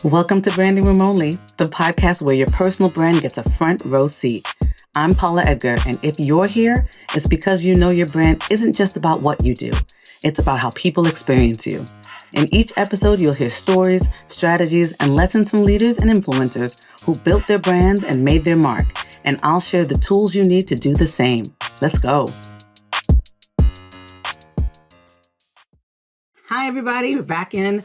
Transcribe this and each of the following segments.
Welcome to Branding Room Only, the podcast where your personal brand gets a front row seat. I'm Paula Edgar, and if you're here, it's because you know your brand isn't just about what you do. It's about how people experience you. In each episode, you'll hear stories, strategies, and lessons from leaders and influencers who built their brands and made their mark. And I'll share the tools you need to do the same. Let's go. Hi, everybody. We're back in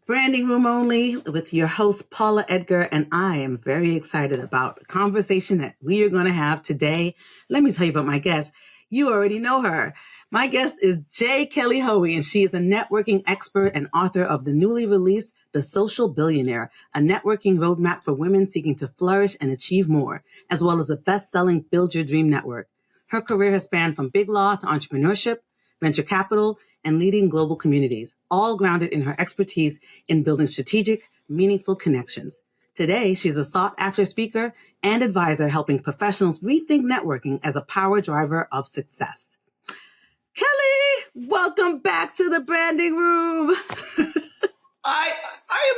Branding Room Only with your host, Paula Edgar, and I am very excited about the conversation that we are going to have today. Let me tell you about my guest. You already know her. My guest is Kelly Hoey, and she is a networking expert and author of the newly released The Social Billionaire, a networking roadmap for women seeking to flourish and achieve more, as well as the best-selling Build Your Dream Network. Her career has spanned from big law to entrepreneurship, venture capital, and leading global communities, all grounded in her expertise in building strategic, meaningful connections. Today, she's a sought-after speaker and advisor helping professionals rethink networking as a power driver of success. Kelly, welcome back to the Branding Room. I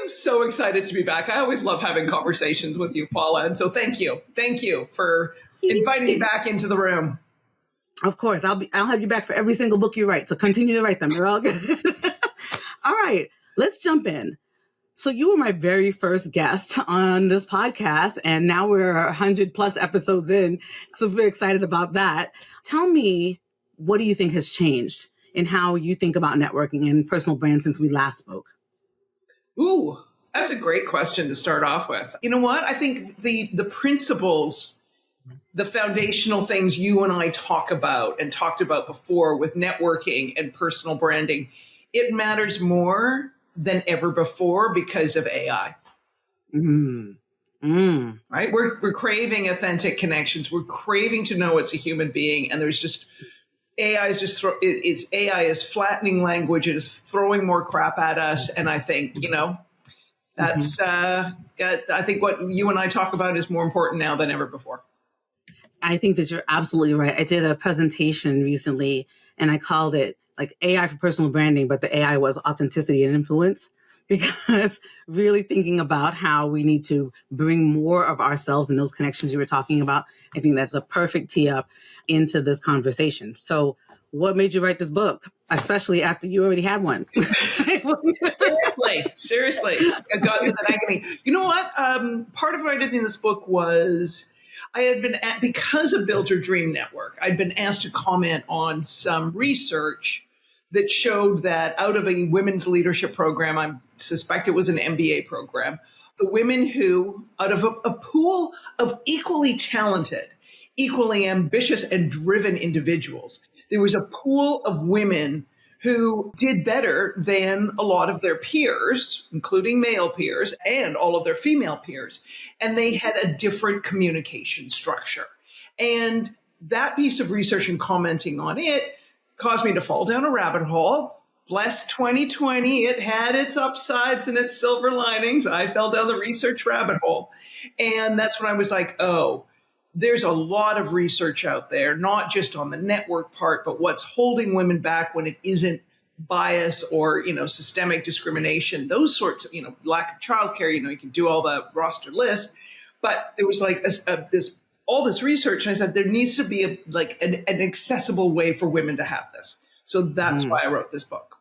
am so excited to be back. I always love having conversations with you, Paula. And so thank you. Thank you for inviting me back into the room. Of course, I'll have you back for every single book you write. So continue to write them. They're all good. All right, let's jump in. So you were my very first guest on this podcast, and now we're 100 plus episodes in. So we're excited about that. Tell me, what do you think has changed in how you think about networking and personal brand since we last spoke? Ooh, that's a great question to start off with. You know what? I think the principles, the foundational things you and I talk about and talked about before with networking and personal branding, it matters more than ever before because of AI. Right? We're craving authentic connections. We're craving to know it's a human being. And there's just, AI is flattening language. It is throwing more crap at us. And I think, that's, I think what you and I talk about is more important now than ever before. I think that you're absolutely right. I did a presentation recently and I called it like AI for personal branding, but the AI was authenticity and influence, because really thinking about how we need to bring more of ourselves and those connections you were talking about. I think that's a perfect tee up into this conversation. So what made you write this book, especially after you already had one? Seriously. I got into that agony. You know what? Part of writing this book was I had been, because of Build Your Dream Network, I'd been asked to comment on some research that showed that out of a women's leadership program, I suspect it was an MBA program, the women who, out of a pool of equally talented, equally ambitious and driven individuals, there was a pool of women who did better than a lot of their peers, including male peers and all of their female peers. And they had a different communication structure. And that piece of research and commenting on it caused me to fall down a rabbit hole. Bless 2020, it had its upsides and its silver linings. I fell down the research rabbit hole. And that's when I was like, oh, there's a lot of research out there, not just on the network part, but what's holding women back when it isn't bias or, systemic discrimination, those sorts of, lack of childcare, you can do all the roster lists. But it was like all this research. And I said, there needs to be an accessible way for women to have this. So that's why I wrote this book.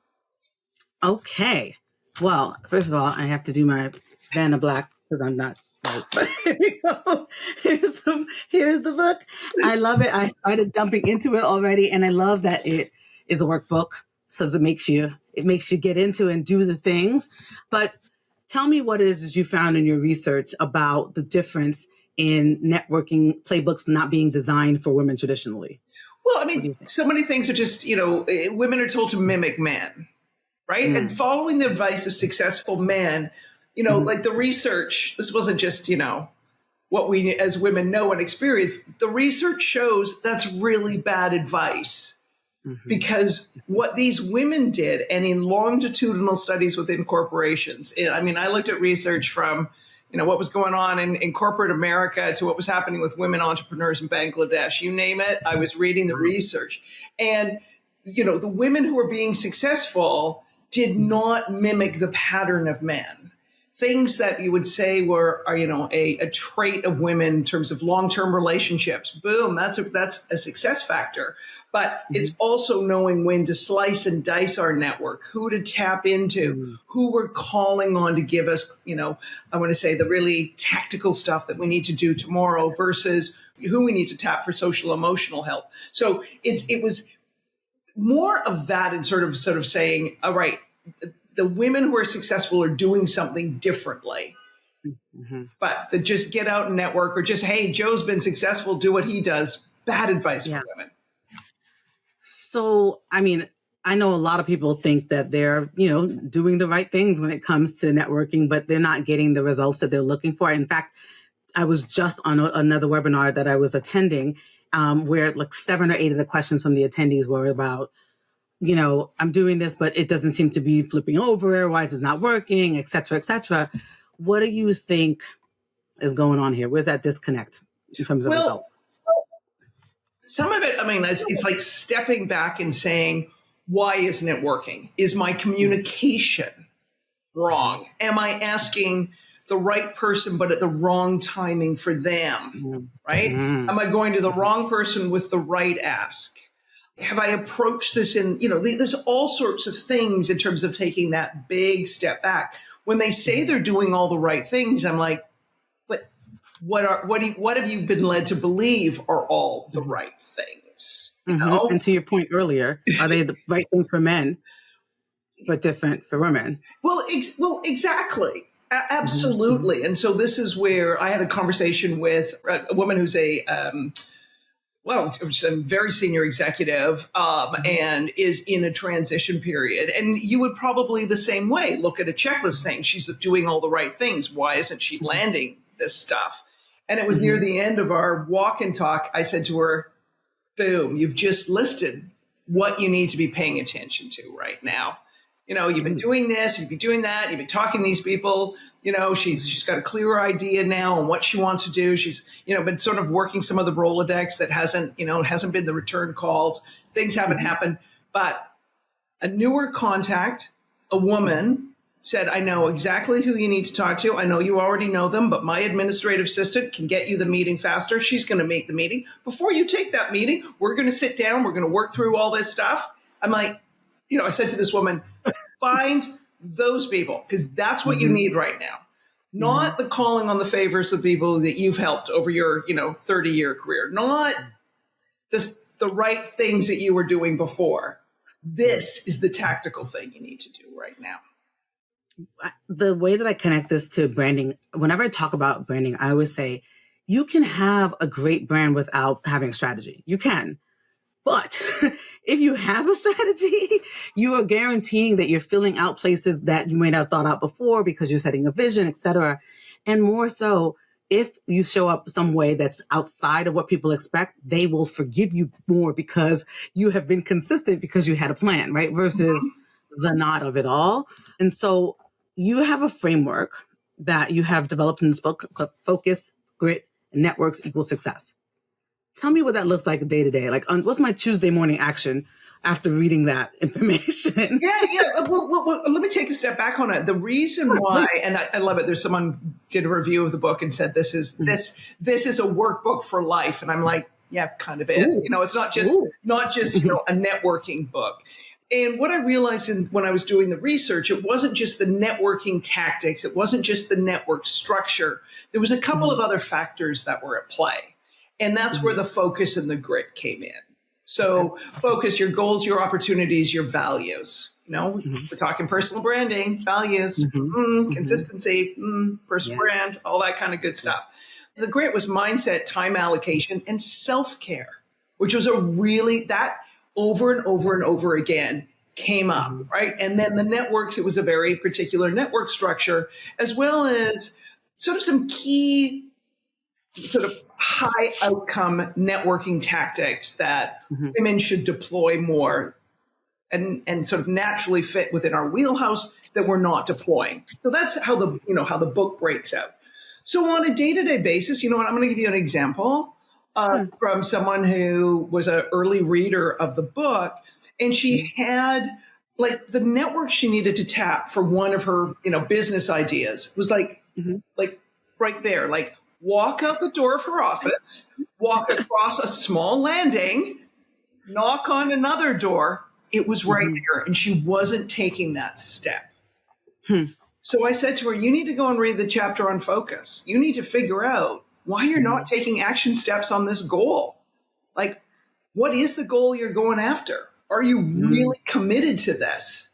Okay. Well, first of all, I have to do my Vanna Black because I'm not. But here we go. Here's the book. I love it. I started jumping into it already, and I love that it is a workbook, so it makes you get into and do the things. But tell me what it is that you found in your research about the difference in networking playbooks not being designed for women traditionally. Well, I mean, so many things are just, women are told to mimic men, right? And following the advice of successful men, like the research, this wasn't just, what we as women know and experience. The research shows that's really bad advice because what these women did, and in longitudinal studies within corporations, I looked at research from, what was going on in corporate America to what was happening with women entrepreneurs in Bangladesh, you name it. I was reading the research, and, the women who were being successful did not mimic the pattern of men. things that you would say are a trait of women in terms of long-term relationships. Boom, that's a success factor. But it's also knowing when to slice and dice our network, who to tap into, who we're calling on to give us, I want to say the really tactical stuff that we need to do tomorrow versus who we need to tap for social emotional help. So it was more of that, and sort of saying, all right, the women who are successful are doing something differently. But to just get out and network, or just, hey, Joe's been successful, do what he does. Bad advice for women. So, I mean, I know a lot of people think that they're, doing the right things when it comes to networking, but they're not getting the results that they're looking for. In fact, I was just on another webinar that I was attending, where like 7 or 8 of the questions from the attendees were about, I'm doing this, but it doesn't seem to be flipping over. Why is it not working, et cetera, et cetera. What do you think is going on here? Where's that disconnect in terms of results? Some of it, it's like stepping back and saying, why isn't it working? Is my communication wrong? Am I asking the right person, but at the wrong timing for them, right? Am I going to the wrong person with the right ask? Have I approached this in, there's all sorts of things in terms of taking that big step back. When they say they're doing all the right things, I'm like, but what have you been led to believe are all the right things? And to your point earlier, are they the right things for men, but different for women? Well, exactly. Absolutely. And so this is where I had a conversation with a woman who's a very senior executive and is in a transition period. And you would probably the same way look at a checklist thing. She's doing all the right things. Why isn't she landing this stuff? And it was near the end of our walk and talk. I said to her, boom, you've just listed what you need to be paying attention to right now. You've been doing this, you've been doing that, you've been talking to these people. She's got a clearer idea now on what she wants to do. She's, been sort of working some of the Rolodex that hasn't been the return calls. Things haven't happened. But a newer contact, a woman, said, I know exactly who you need to talk to. I know you already know them, but my administrative assistant can get you the meeting faster. She's going to make the meeting. Before you take that meeting, we're going to sit down. We're going to work through all this stuff. I'm like, I said to this woman, find those people, because that's what you need right now. Not the calling on the favors of people that you've helped over your, 30-year career. Not the right things that you were doing before. This is the tactical thing you need to do right now. The way that I connect this to branding, whenever I talk about branding, I always say, you can have a great brand without having a strategy. You can. But if you have a strategy, you are guaranteeing that you're filling out places that you may not have thought out before because you're setting a vision, et cetera. And more so, if you show up some way that's outside of what people expect, they will forgive you more because you have been consistent because you had a plan, right? Versus the not of it all. And so you have a framework that you have developed in this book called Focus, Grit, and Networks Equal Success. Tell me what that looks like day to day. Like, what's my Tuesday morning action after reading that information? Yeah. Well, let me take a step back on it. The reason why, and I love it. There's someone did a review of the book and said this is a workbook for life, and I'm like, yeah, kind of is. It's not just a networking book. And what I realized when I was doing the research, it wasn't just the networking tactics. It wasn't just the network structure. There was a couple of other factors that were at play. And that's where the focus and the grit came in. So focus, your goals, your opportunities, your values. We're talking personal branding, values, consistency, personal brand, all that kind of good stuff. The grit was mindset, time allocation, and self-care, which was that over and over and over again came up, right? And then the networks, it was a very particular network structure, as well as sort of some key sort of high outcome networking tactics that women should deploy more and sort of naturally fit within our wheelhouse that we're not deploying. So that's how the book breaks out. So on a day-to-day basis, I'm going to give you an example from someone who was an early reader of the book, and she had like the network she needed to tap for one of her, business ideas was like right there, like walk out the door of her office, walk across a small landing, knock on another door. It was right there. And she wasn't taking that step. So I said to her, you need to go and read the chapter on focus. You need to figure out why you're not taking action steps on this goal. Like, what is the goal you're going after? Are you really committed to this?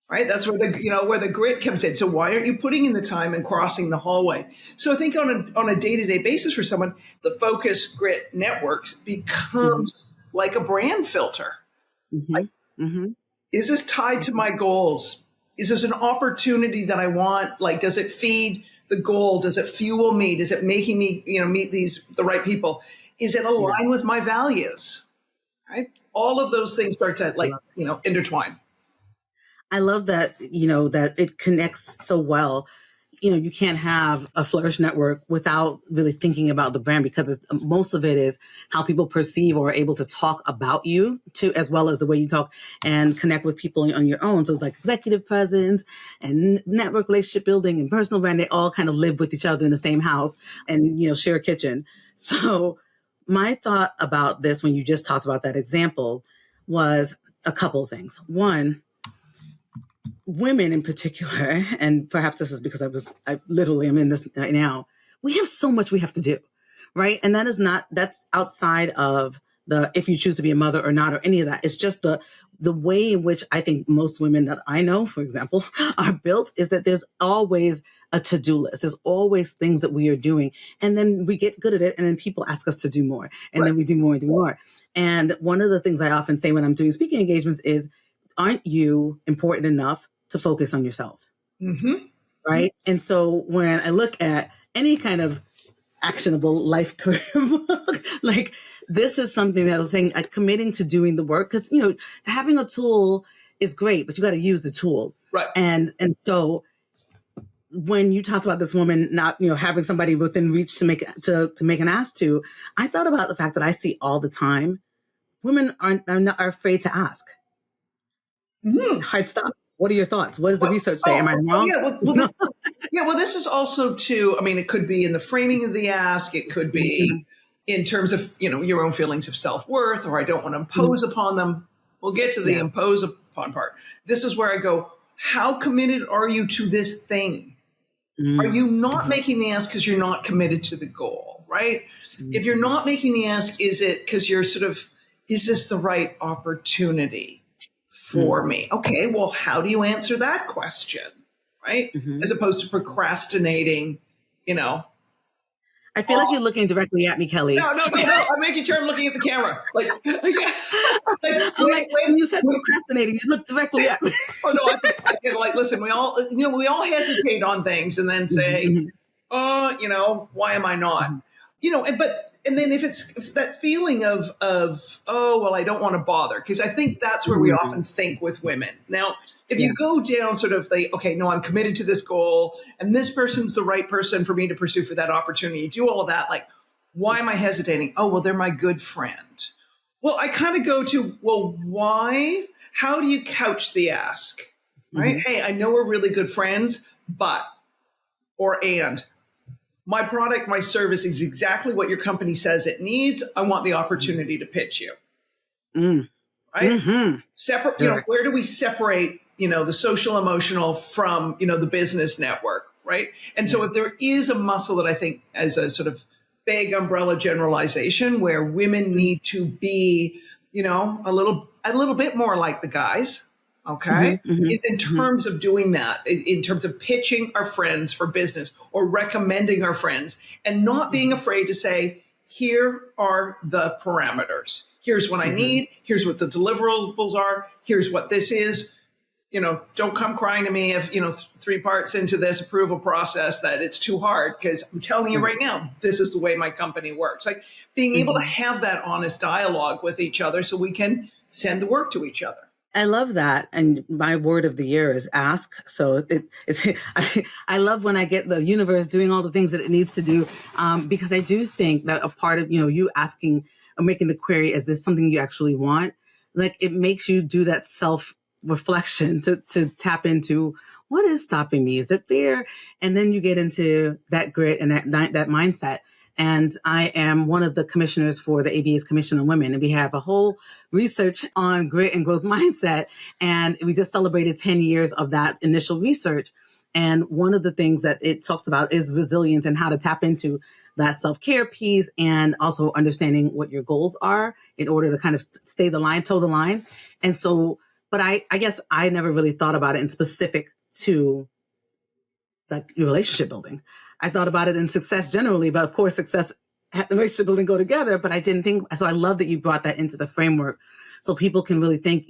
Right? That's where where the grit comes in. So why aren't you putting in the time and crossing the hallway? So I think on a day-to-day basis for someone, the focus grit networks becomes like a brand filter. Like, is this tied to my goals? Is this an opportunity that I want? Like, does it feed the goal? Does it fuel me? Does it making me, meet the right people? Is it aligned with my values? Right? All of those things start to intertwine. I love that, that it connects so well. You can't have a Flourish network without really thinking about the brand, because most of it is how people perceive or are able to talk about you too, as well as the way you talk and connect with people on your own. So it's like executive presence and network relationship building and personal brand. They all kind of live with each other in the same house and, share a kitchen. So my thought about this, when you just talked about that example, was a couple of things. One, women in particular, and perhaps this is because I literally am in this right now, we have so much we have to do, right? And that's outside of if you choose to be a mother or not, or any of that. It's just the way in which I think most women that I know, for example, are built, is that there's always a to-do list. There's always things that we are doing. And then we get good at it. And then people ask us to do more. And then we do more and do more. And one of the things I often say when I'm doing speaking engagements is, aren't you important enough to focus on yourself? Right? And so when I look at any kind of actionable life career book, like this is something that I was saying, like committing to doing the work, because, having a tool is great, but you got to use the tool. Right. And so when you talked about this woman not, having somebody within reach to make an ask to, I thought about the fact that I see all the time, women are afraid to ask. Hard stop. What are your thoughts? What does the research say? Am I wrong? Well, this is also too, it could be in the framing of the ask. It could be in terms of, your own feelings of self-worth, or I don't want to impose upon them. We'll get to the impose upon part. This is where I go, how committed are you to this thing? Are you not making the ask because you're not committed to the goal, right? If you're not making the ask, is it because you're is this the right opportunity for me? Okay, well, how do you answer that question, right? As opposed to procrastinating, I feel like you're looking directly at me, Kelly. No. I'm making sure I'm looking at the camera. Like when you said procrastinating, you looked directly at me. Oh no, I feel like, listen, we all hesitate on things and then say, why am I not? And then if it's that feeling of, oh, well, I don't want to bother, because I think that's where we often think with women. Now, if you go down sort of okay, no, I'm committed to this goal and this person's the right person for me to pursue for that opportunity, do all of that. Like, why am I hesitating? Oh, well, they're my good friend. Well, I kind of go to, well, why? How do you couch the ask? Right? Hey, I know we're really good friends, but, and, my product, my service is exactly what your company says it needs. I want the opportunity to pitch you. Right? Separate, where do we separate, the social emotional from, the business network, right? And so if there is a muscle that I think as a sort of big umbrella generalization where women need to be, a little bit more like the guys, okay, is in terms of doing that, in terms of pitching our friends for business or recommending our friends, and not being afraid to say, here are the parameters. Here's what I need. Here's what the deliverables are. Here's what this is. Don't come crying to me if, 3 parts into this approval process that it's too hard, because I'm telling you right now, this is the way my company works. Like being able to have that honest dialogue with each other so we can send the work to each other. I love that. And my word of the year is ask. So I love when I get the universe doing all the things that it needs to do, because I do think that a part of, you asking or making the query, is this something you actually want? Like it makes you do that self reflection to tap into what is stopping me. Is it fear? And then you get into that grit and that mindset. And I am one of the commissioners for the ABA's Commission on Women. And we have a whole research on grit and growth mindset. And we just celebrated 10 years of that initial research. And one of the things that it talks about is resilience and how to tap into that self-care piece and also understanding what your goals are in order to kind of toe the line. And so, but I guess I never really thought about it in specific to like your relationship building. I thought about it in success generally, but of course success and relationship building go together, but I didn't think, so I love that you brought that into the framework so people can really think,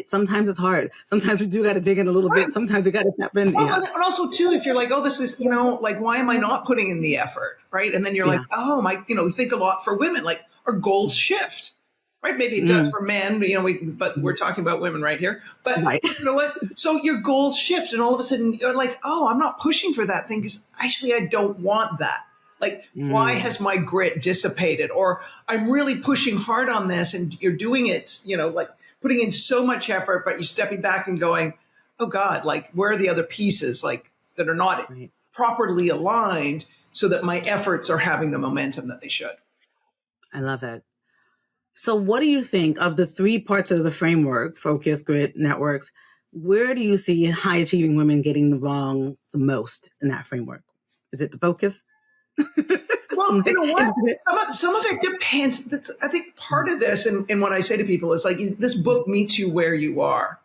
sometimes it's hard. Sometimes we do got to dig in a little bit. Sometimes we got to tap in. Well, and also too, if you're like, oh, this is, like, why am I not putting in the effort? Right. And then you're like, oh my, we think a lot for women, like our goals shift, right? Maybe it does for men, but we're talking about women right here, but you know what? So your goals shift and all of a sudden you're like, oh, I'm not pushing for that thing because actually I don't want that. Like, why has my grit dissipated? Or I'm really pushing hard on this and you're doing it, like putting in so much effort, but you're stepping back and going, oh God, like where are the other pieces like that are not properly aligned so that my efforts are having the momentum that they should? I love it. So what do you think of the 3 parts of the framework, focus, grit, networks? Where do you see high achieving women getting wrong the most in that framework? Is it the focus? Well, you know what? Some of it depends. I think part of this, and what I say to people is like, this book meets you where you are,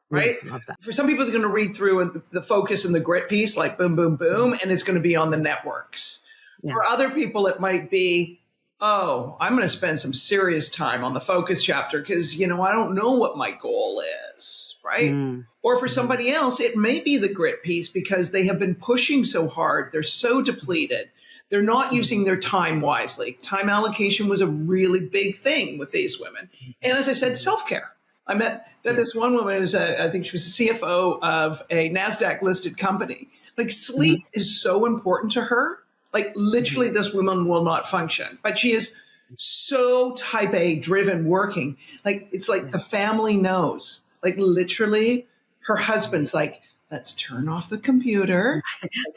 right? Love that. For some people, they're going to read through the focus and the grit piece, like boom, boom, boom, and it's going to be on the networks. Yeah. For other people, it might be, oh, I'm going to spend some serious time on the focus chapter because, I don't know what my goal is, right? Or for somebody else, it may be the grit piece because they have been pushing so hard. They're so depleted. They're not using their time wisely. Time allocation was a really big thing with these women. And as I said, self-care. I met this one woman who's I think she was the CFO of a NASDAQ listed company. Like sleep is so important to her. Like literally this woman will not function, but she is so type A driven working. Like it's like the family knows, like literally her husband's like, let's turn off the computer.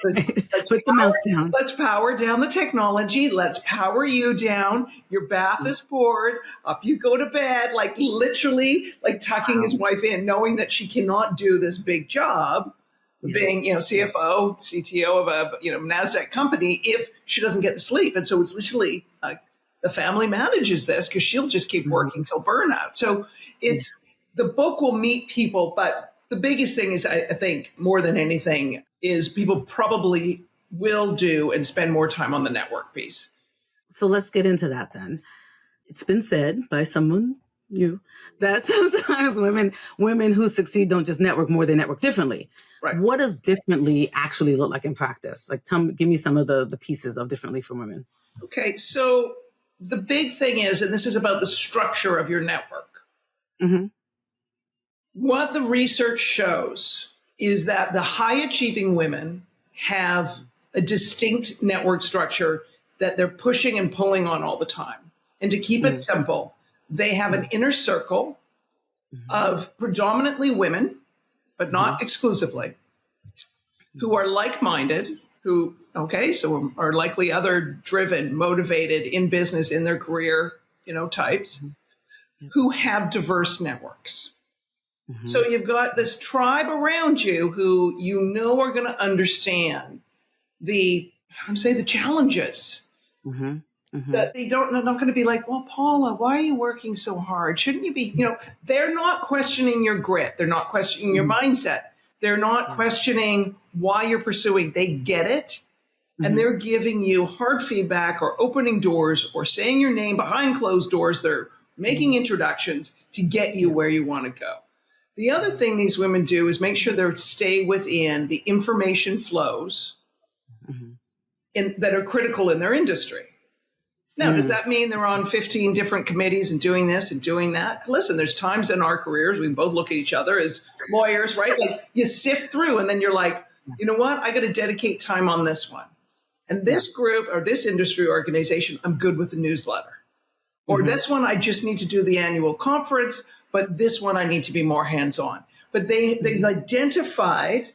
Let's put the mouse down. Let's power down the technology. Let's power you down. Your bath is poured. Up you go to bed. Like literally, like tucking his wife in, knowing that she cannot do this big job, being CFO, CTO of a NASDAQ company if she doesn't get the sleep. And so it's literally like the family manages this because she'll just keep working till burnout. So it's the book will meet people, but the biggest thing is, I think, more than anything, is people probably will do and spend more time on the network piece. So let's get into that then. It's been said by someone, that sometimes women who succeed don't just network more, they network differently. Right. What does differently actually look like in practice? Like, give me some of the pieces of differently for women. Okay, so the big thing is, and this is about the structure of your network. Mm-hmm. What the research shows is that the high achieving women have a distinct network structure that they're pushing and pulling on all the time. And to keep it simple, they have an inner circle of predominantly women, but not exclusively, who are like-minded, who are likely other driven, motivated in business, in their career, types, who have diverse networks. So you've got this tribe around you who are going to understand the challenges. That they're not going to be like, well, Paula, why are you working so hard? Shouldn't you be, they're not questioning your grit. They're not questioning your mindset. They're not questioning why you're pursuing. They get it. And they're giving you hard feedback or opening doors or saying your name behind closed doors. They're making introductions to get you where you want to go. The other thing these women do is make sure they stay within the information flows that are critical in their industry. Now, does that mean they're on 15 different committees and doing this and doing that? Listen, there's times in our careers we both look at each other as lawyers, right? Like you sift through and then you're like, you know what? I got to dedicate time on this one. And this group or this industry organization, I'm good with the newsletter. Or this one, I just need to do the annual conference, but this one I need to be more hands-on. but they've identified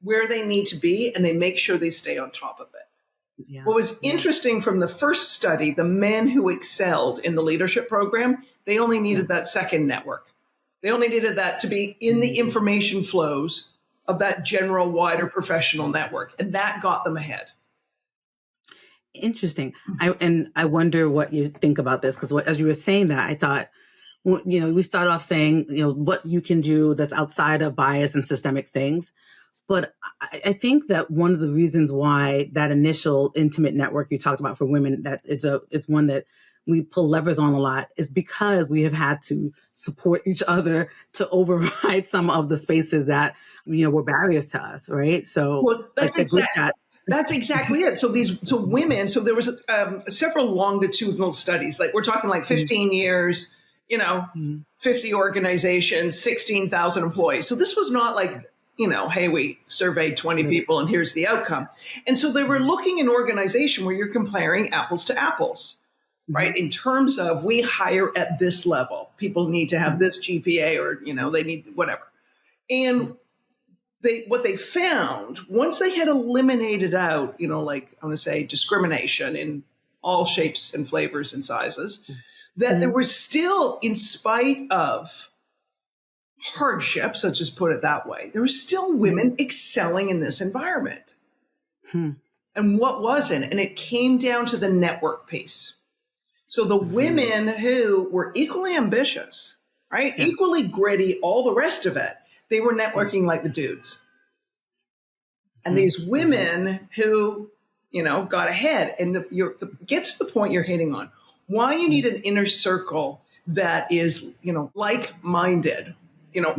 where they need to be, and they make sure they stay on top of it. Yeah. What was interesting from the first study, the men who excelled in the leadership program, they only needed that second network. They only needed that to be in the information flows of that general, wider professional network. And that got them ahead. Interesting. I wonder what you think about this, because as you were saying that, I thought, we start off saying, what you can do that's outside of bias and systemic things. But I think that one of the reasons why that initial intimate network you talked about for women, that it's one that we pull levers on a lot, is because we have had to support each other to override some of the spaces that, were barriers to us, right? So that's exactly it. So women, so there was several longitudinal studies, like we're talking like 15 years, 50 organizations, 16,000 employees. So this was not like, hey, we surveyed 20 people and here's the outcome. And so they were looking in organization where you're comparing apples to apples, right? In terms of, we hire at this level, people need to have this GPA, or, they need whatever. And what they found, once they had eliminated out, like I want to say discrimination in all shapes and flavors and sizes, that there was still, in spite of hardships, let's just put it that way, there were still women excelling in this environment. And what wasn't? And it came down to the network piece. So the women who were equally ambitious, right, equally gritty, all the rest of it, they were networking like the dudes. And these women who, got ahead, and gets to the point you're hitting on, why you need an inner circle that is, like-minded,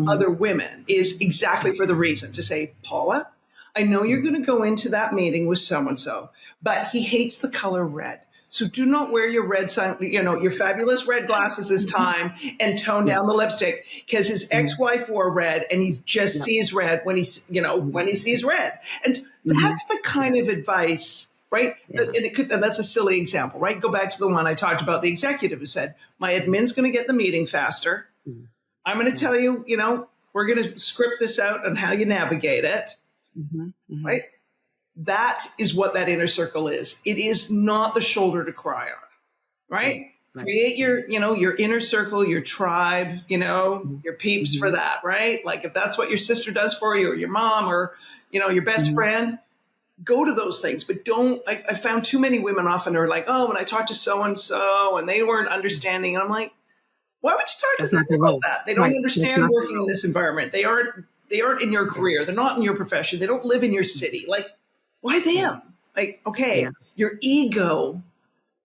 other women, is exactly for the reason to say, Paula, I know you're going to go into that meeting with so-and-so, but he hates the color red. So do not wear your red, your fabulous red glasses this time, and tone down the lipstick, because his ex-wife wore red and he just sees red when he's, when he sees red. And that's the kind of advice, right? And that's a silly example, right? Go back to the one I talked about, the executive who said, my admin's going to get the meeting faster. I'm going to tell you, we're going to script this out on how you navigate it, right? That is what that inner circle is. It is not the shoulder to cry on, right? Create your, your inner circle, your tribe, your peeps for that, right? Like if that's what your sister does for you, or your mom, or, your best friend, go to those things. But I found too many women often are like, oh, when I talked to so-and-so and they weren't understanding. And I'm like, why would you talk to them about that? They don't understand working in this environment. They aren't in your career. They're not in your profession. They don't live in your city. Like, why them? Like, okay, your ego,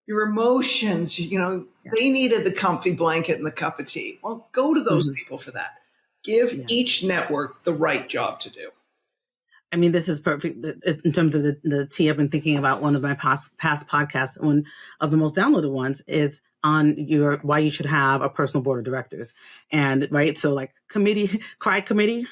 your emotions, they needed the comfy blanket and the cup of tea. Well, go to those people for that. Give each network the right job to do. I mean, this is perfect in terms of the tea. I've been thinking about one of my past podcasts. One of the most downloaded ones is on why you should have a personal board of directors. And right. So like cry committee,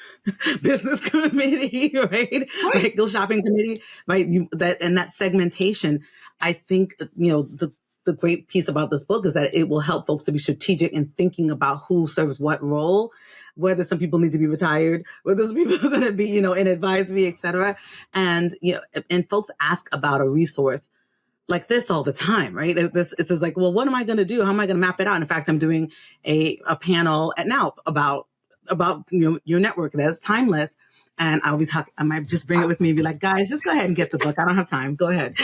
business committee, right? Like go shopping committee, right? That segmentation, I think, the great piece about this book is that it will help folks to be strategic in thinking about who serves what role, whether some people need to be retired, whether some people are going to be, in advisory, et cetera. And, and folks ask about a resource like this all the time, right? It's just like, well, what am I going to do? How am I going to map it out? In fact, I'm doing a panel at now about your network that's timeless. And I'll be talking, I might just bring it with me and be like, guys, just go ahead and get the book. I don't have time. Go ahead.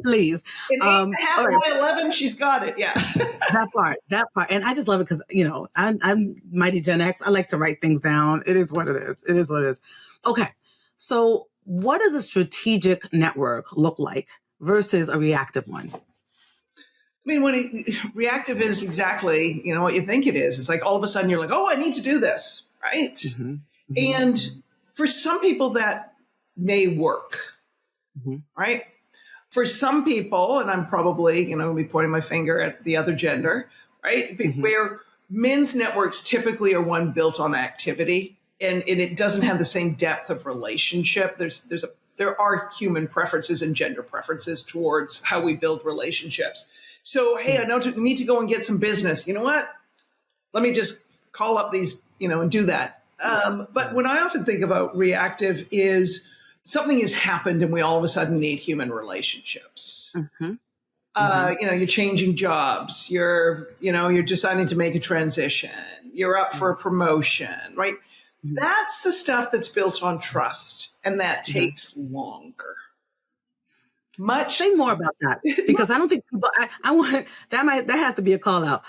Please. In 8.5 by 11, she's got it. Yeah. That part. And I just love it because, I'm mighty Gen X. I like to write things down. It is what it is. Okay. So what does a strategic network look like versus a reactive one? I mean, reactive is exactly, what you think it is. It's like all of a sudden you're like, oh, I need to do this, right? And for some people that may work, right? For some people, and I'm probably, be pointing my finger at the other gender, right? Where men's networks typically are one built on activity, and it doesn't have the same depth of relationship. There are human preferences and gender preferences towards how we build relationships. So, hey, I need to go and get some business. You know what? Let me just call up these, and do that. But when I often think about reactive is something has happened and we all of a sudden need human relationships. Mm-hmm. Mm-hmm. You're changing jobs, you're deciding to make a transition, you're up for a promotion, right? Mm-hmm. That's the stuff that's built on trust, and that Mm-hmm. takes longer. Much. Say more about that, because I don't think people, I want, that has to be a call out.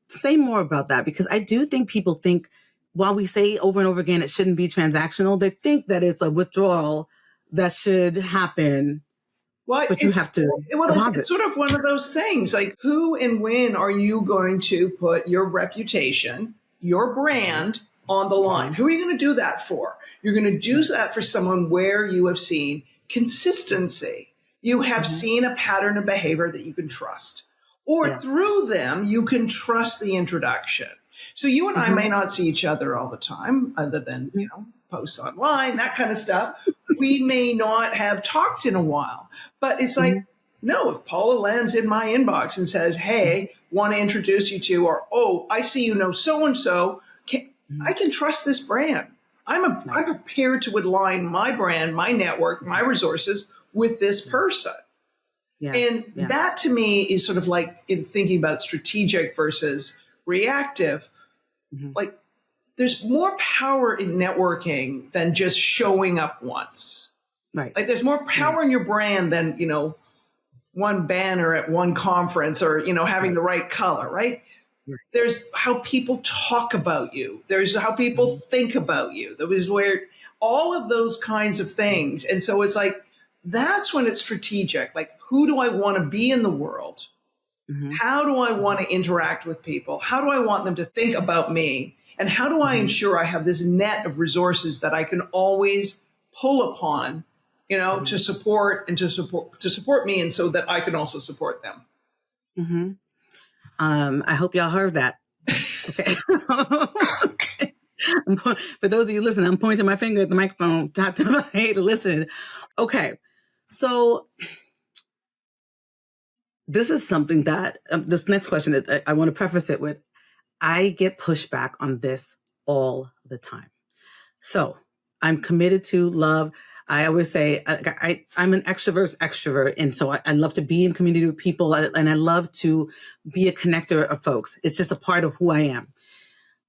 Say more about that, because I do think people think, while we say over and over again, it shouldn't be transactional, they think that it's a withdrawal that should happen. But you have to deposit. It's sort of one of those things, like who and when are you going to put your reputation, your brand on the line? Who are you going to do that for? You're going to do that for someone where you have seen consistency. You have seen a pattern of behavior that you can trust. Or through them, you can trust the introduction. So you and I may not see each other all the time, other than, posts online, that kind of stuff. We may not have talked in a while, but it's like, no, if Paula lands in my inbox and says, hey, want to introduce you to, or, oh, I see you know so-and-so, I can trust this brand. I'm prepared to align my brand, my network, my resources with this person. Yeah. And that to me is sort of like in thinking about strategic versus reactive, like there's more power in networking than just showing up once. Right. Like there's more power in your brand than, one banner at one conference or, having the right color, right? There's how people talk about you. There's how people think about you. That was where all of those kinds of things. And so it's like, that's when it's strategic. Like, who do I want to be in the world? How do I want to interact with people? How do I want them to think about me? And how do I ensure I have this net of resources that I can always pull upon, to support me, and so that I can also support them. I hope y'all heard that. Okay. Okay. For those of you listening, I'm pointing my finger at the microphone. Hey, to listen. Okay. So this is something that this next question is, I want to preface it with, I get pushback on this all the time. So I'm committed to love. I always say I'm an extrovert. And so I love to be in community with people, and I love to be a connector of folks. It's just a part of who I am.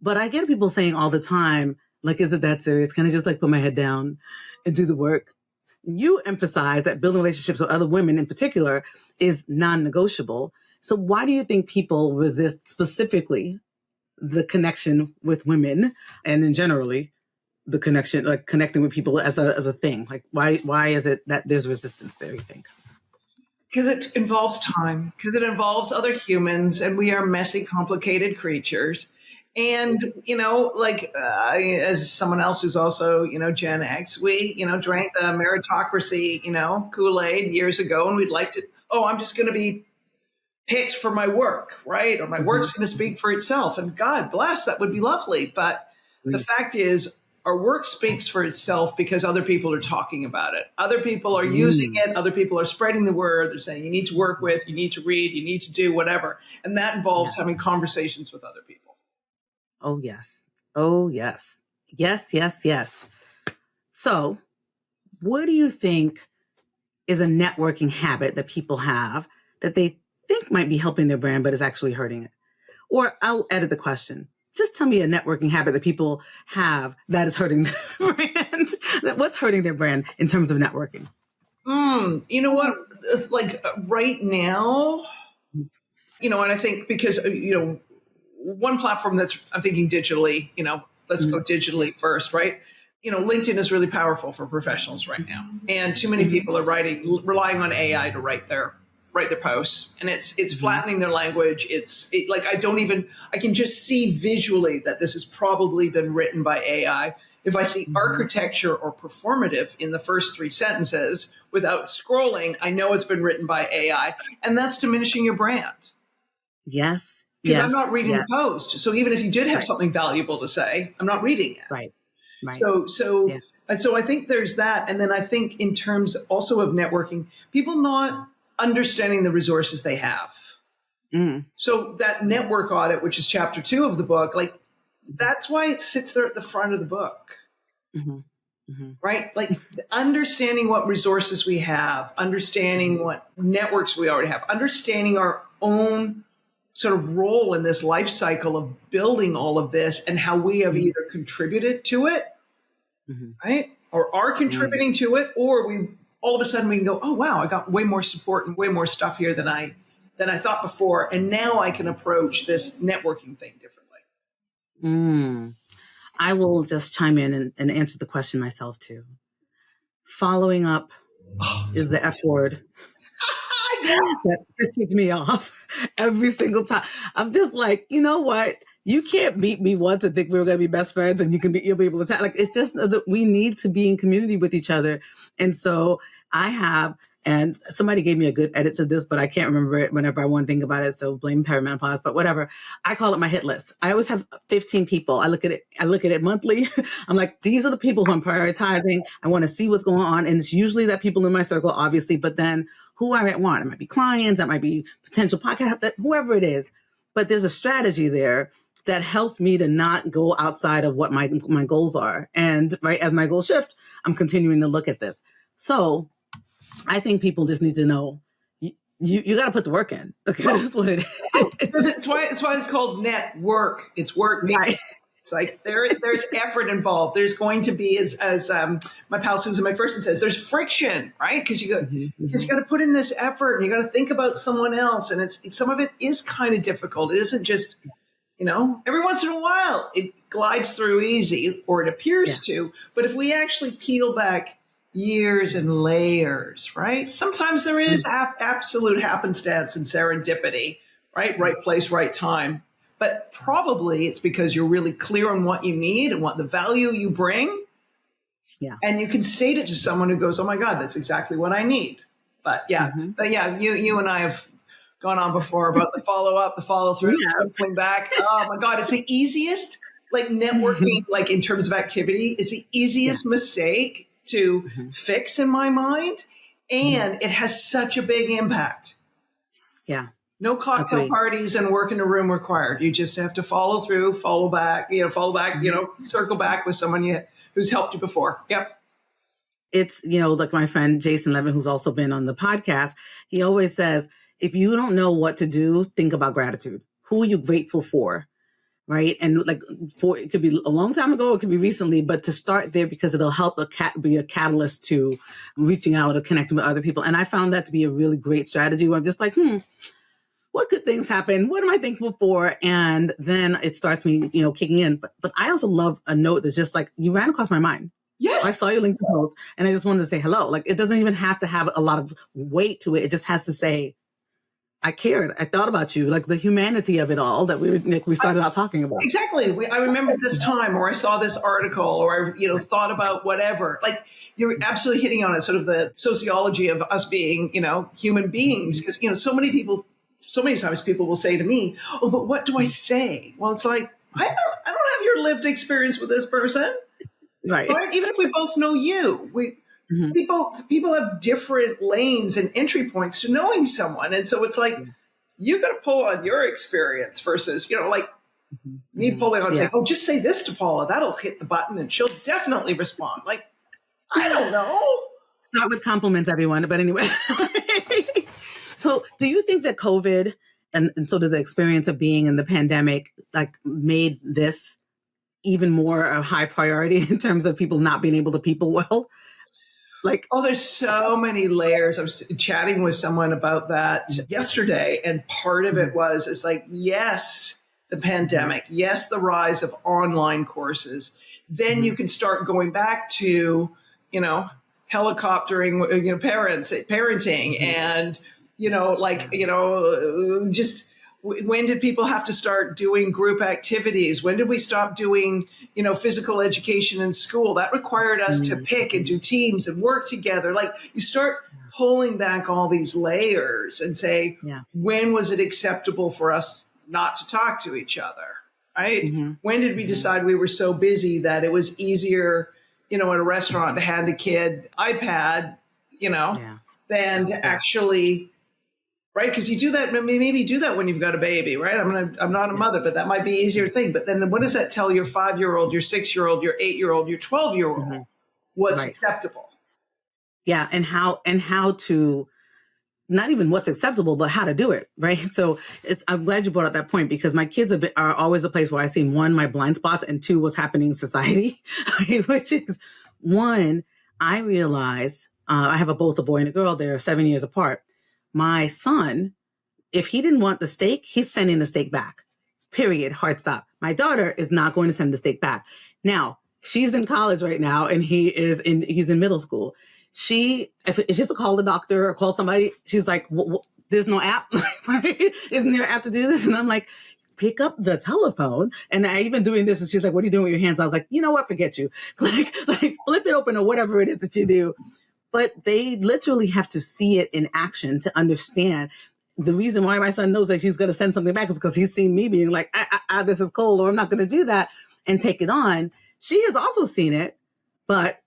But I get people saying all the time, like, is it that serious? Can I just put my head down and do the work? You emphasize that building relationships with other women in particular is non-negotiable. So why do you think people resist specifically the connection with women, and then generally the connection, like connecting with people as a thing? Like why is it that there's resistance there, you think? Because it involves time, because it involves other humans, and we are messy, complicated creatures. And, as someone else who's also, Gen X, we, drank the meritocracy, Kool-Aid years ago, and we'd like to, I'm just going to be picked for my work, right? Or my work's going to speak for itself. And God bless, that would be lovely. But the fact is, our work speaks for itself because other people are talking about it. Other people are using it. Other people are spreading the word. They're saying you need to work with, you need to read, you need to do whatever. And that involves having conversations with other people. Oh, yes. Oh, yes. Yes, yes, yes. So what do you think is a networking habit that people have that they think might be helping their brand, but is actually hurting it? Or I'll edit the question. Just tell me a networking habit that people have that is hurting their brand. What's hurting their brand in terms of networking? You know what? Like right now, and I think because, one platform that's, I'm thinking digitally, let's go digitally first, right? LinkedIn is really powerful for professionals right now. And too many people are relying on AI to write their posts, and it's flattening their language. I can just see visually that this has probably been written by AI. If I see architecture or performative in the first 3 sentences without scrolling, I know it's been written by AI, and that's diminishing your brand. Yes. Because I'm not reading the post. So even if you did have something valuable to say, I'm not reading it. Right. So I think there's that. And then I think in terms also of networking, people not understanding the resources they have. So that network audit, which is chapter 2 of the book, like That's why it sits there at the front of the book. Mm-hmm. Mm-hmm. Right? Like understanding what resources we have, understanding what networks we already have, understanding our own sort of role in this life cycle of building all of this and how we have either contributed to it, right? Or are contributing to it, or we all of a sudden we can go, oh wow, I got way more support and way more stuff here than I thought before. And now I can approach this networking thing differently. I will just chime in and answer the question myself too. Following up is the F word. Yes. That pisses me off every single time. I'm just like, you know what? You can't meet me once and think we're going to be best friends and you'll be able to tell. Like, it's just that we need to be in community with each other. And so I have, and somebody gave me a good edit to this, but I can't remember it whenever I want to think about it. So blame perimenopause, but whatever. I call it my hit list. I always have 15 people. I look at it monthly. I'm like, these are the people who I'm prioritizing. I want to see what's going on. And it's usually that people in my circle, obviously, but then who I might want. It might be clients, that might be potential podcast, whoever it is. But there's a strategy there that helps me to not go outside of what my goals are. And right as my goals shift, I'm continuing to look at this. So I think people just need to know you got to put the work in. Okay, that's what it is. It's why it's called network. It's work. Right. It's like there's effort involved. There's going to be, as my pal Susan McPherson says, there's friction, right? Because you got to put in this effort, and you got to think about someone else, and it's some of it is kind of difficult. It isn't just, every once in a while it glides through easy, or it appears to. But if we actually peel back years and layers, right? Sometimes there is absolute happenstance and serendipity, right? Right place, right time. But probably it's because you're really clear on what you need and what the value you bring. Yeah. And you can state it to someone who goes, oh my God, that's exactly what I need. But yeah, you and I have gone on before about the follow-up, the follow-through, circling back. Oh my God, it's the easiest, like networking, like in terms of activity, it's the easiest mistake to fix in my mind. And it has such a big impact. Yeah. No cocktail parties and work in a room required. You just have to follow through, follow back, circle back with someone who's helped you before. Yep. It's, like my friend Jason Levin, who's also been on the podcast, he always says, if you don't know what to do, think about gratitude. Who are you grateful for? Right. And it could be a long time ago, it could be recently, but to start there because it'll help be a catalyst to reaching out or connecting with other people. And I found that to be a really great strategy where I'm just like, what good things happen? What am I thankful for? And then it starts me, kicking in. But I also love a note that's just like, you ran across my mind. Yes. I saw your LinkedIn post and I just wanted to say hello. Like, it doesn't even have to have a lot of weight to it. It just has to say, I cared. I thought about you, like the humanity of it all that we started out talking about. Exactly. I remember this time, or I saw this article, or I, thought about whatever. Like, you're absolutely hitting on it, sort of the sociology of us being, human beings. Because, so many times people will say to me, oh, but what do I say? Well, it's like, I don't have your lived experience with this person. Right. Even if we both know you, people have different lanes and entry points to knowing someone. And so it's like, you got to pull on your experience versus, me pulling on saying, oh, just say this to Paula. That'll hit the button and she'll definitely respond. Like, I don't know. Start with compliments, everyone. But anyway. So do you think that COVID and sort of the experience of being in the pandemic, made this even more a high priority in terms of people not being able to people well? There's so many layers. I was chatting with someone about that yesterday, and part of it is like, yes, the pandemic, yes, the rise of online courses. Then you can start going back to, helicoptering, parenting, and just when did people have to start doing group activities? When did we stop doing, physical education in school? That required us to pick and do teams and work together. Like, you start pulling back all these layers and say, when was it acceptable for us not to talk to each other? Right? When did we decide we were so busy that it was easier, at a restaurant to hand a kid iPad, than to actually, right? Because you do that, maybe do that when you've got a baby, right? I'm not a mother, but that might be an easier thing. But then what does that tell your 5-year-old, your 6-year-old, your 8-year-old, your 12-year-old? What's Right. acceptable? Yeah. And how to, not even what's acceptable, but how to do it. Right. So I'm glad you brought up that point, because my kids are always a place where I see, one, my blind spots, and two, what's happening in society, right? Which is, one, I realized, I have both a boy and a girl. They're 7 years apart. My son, if he didn't want the steak, he's sending the steak back. Period. Hard stop. My daughter is not going to send the steak back. Now, she's in college right now, and he's in middle school. If she has to call the doctor or call somebody, she's like, there's no app. Right? Isn't there an app to do this? And I'm like, pick up the telephone. And I even doing this, and she's like, what are you doing with your hands? I was like, you know what? Forget you. like flip it open or whatever it is that you do. But they literally have to see it in action to understand. The reason why my son knows that she's going to send something back is because he's seen me being like, this is cold, or I'm not going to do that, and take it on. She has also seen it, but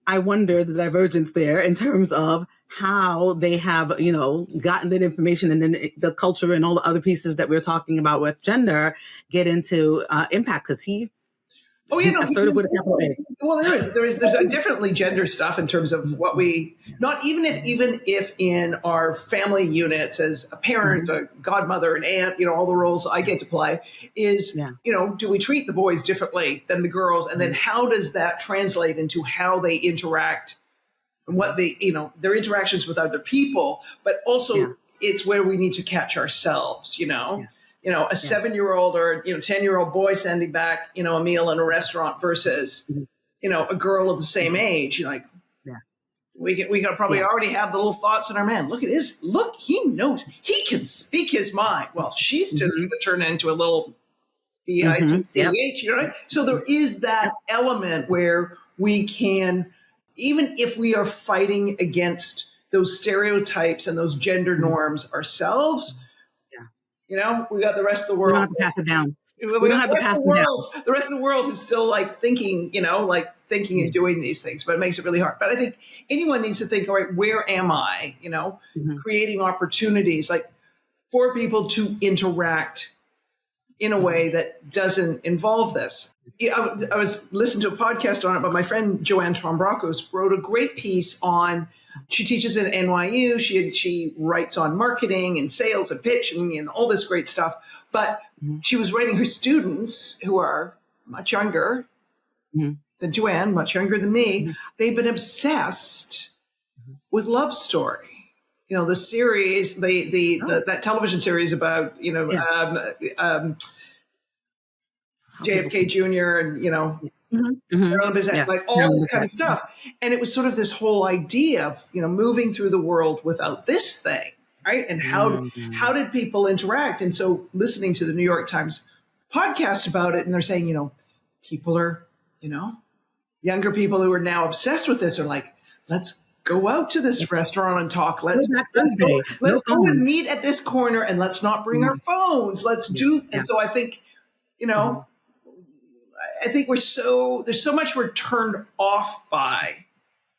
I wonder the divergence there in terms of how they have, gotten that information, and then the culture and all the other pieces that we're talking about with gender get into impact, because he's assertive with a capital A. Well, there's a definitely gender stuff in terms of what we, not even if in our family units as a parent, a godmother, an aunt, all the roles I get to play is, do we treat the boys differently than the girls? And then how does that translate into how they interact and what they, their interactions with other people, but also it's where we need to catch ourselves, a 7-year-old or 10-year-old boy sending back a meal in a restaurant versus a girl of the same age. We can probably already have the little thoughts in our man. Look, he knows, he can speak his mind. Well, she's just going to turn into a little bitch. So there is that element where we can, even if we are fighting against those stereotypes and those gender norms ourselves, we got the rest of the world. We don't have to pass it down. We don't have to pass it down. The rest of the world who's still thinking, and doing these things, but it makes it really hard. But I think anyone needs to think, all right, where am I? Creating opportunities for people to interact in a way that doesn't involve this. I was listening to a podcast on it, but my friend Joanne Trombracos wrote a great piece on. She teaches at NYU. She writes on marketing and sales and pitching and all this great stuff. But she was writing her students, who are much younger than Joanne, much younger than me. They've been obsessed with Love Story. The series, that television series about JFK Jr. and all this kind of stuff. And it was sort of this whole idea of, moving through the world without this thing, right? And how did people interact? And so listening to the New York Times podcast about it, and they're saying, people are, younger people who are now obsessed with this are like, let's go out to this restaurant and talk. Let's go and meet at this corner, and let's not bring our phones. Let's do. And so I think, I think there's so much we're turned off by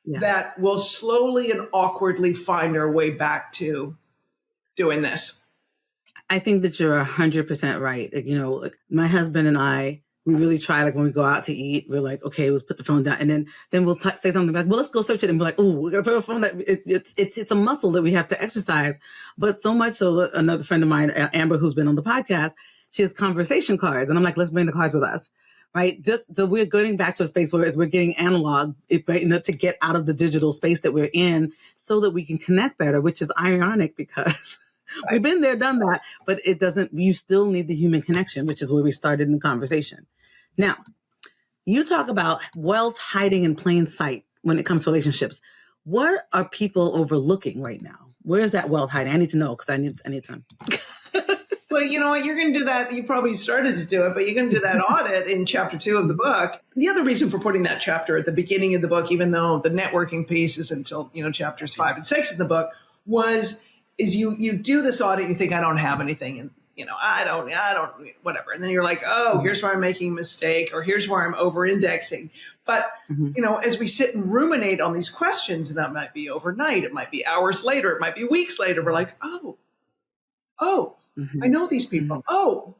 that we'll slowly and awkwardly find our way back to doing this. I think that you're 100% right. My husband and I, we really try, when we go out to eat, we're like, okay, let's put the phone down. And then we'll say something like, well, let's go search it. And we're like, oh, we're going to put a phone down. It's a muscle that we have to exercise. But so much so, another friend of mine, Amber, who's been on the podcast, she has conversation cards. And I'm like, let's bring the cards with us. Right. Just so we're getting back to a space where we're getting analog to get out of the digital space that we're in so that we can connect better, which is ironic because we've been there, done that, but you still need the human connection, which is where we started in the conversation. Now, you talk about wealth hiding in plain sight when it comes to relationships. What are people overlooking right now? Where is that wealth hiding? I need to know because I need time. Well, you know what? You're going to do that. You probably started to do it, but you're going to do that audit in chapter 2 of the book. The other reason for putting that chapter at the beginning of the book, even though the networking piece is until, chapters 5 and 6 of the book, is you do this audit and you think, I don't have anything. And, I don't, whatever. And then you're like, oh, here's where I'm making a mistake, or here's where I'm over indexing. But, as we sit and ruminate on these questions, and that might be overnight, it might be hours later, it might be weeks later, we're like, oh, Oh, I Mm-hmm. know these Mm-hmm. people. Oh,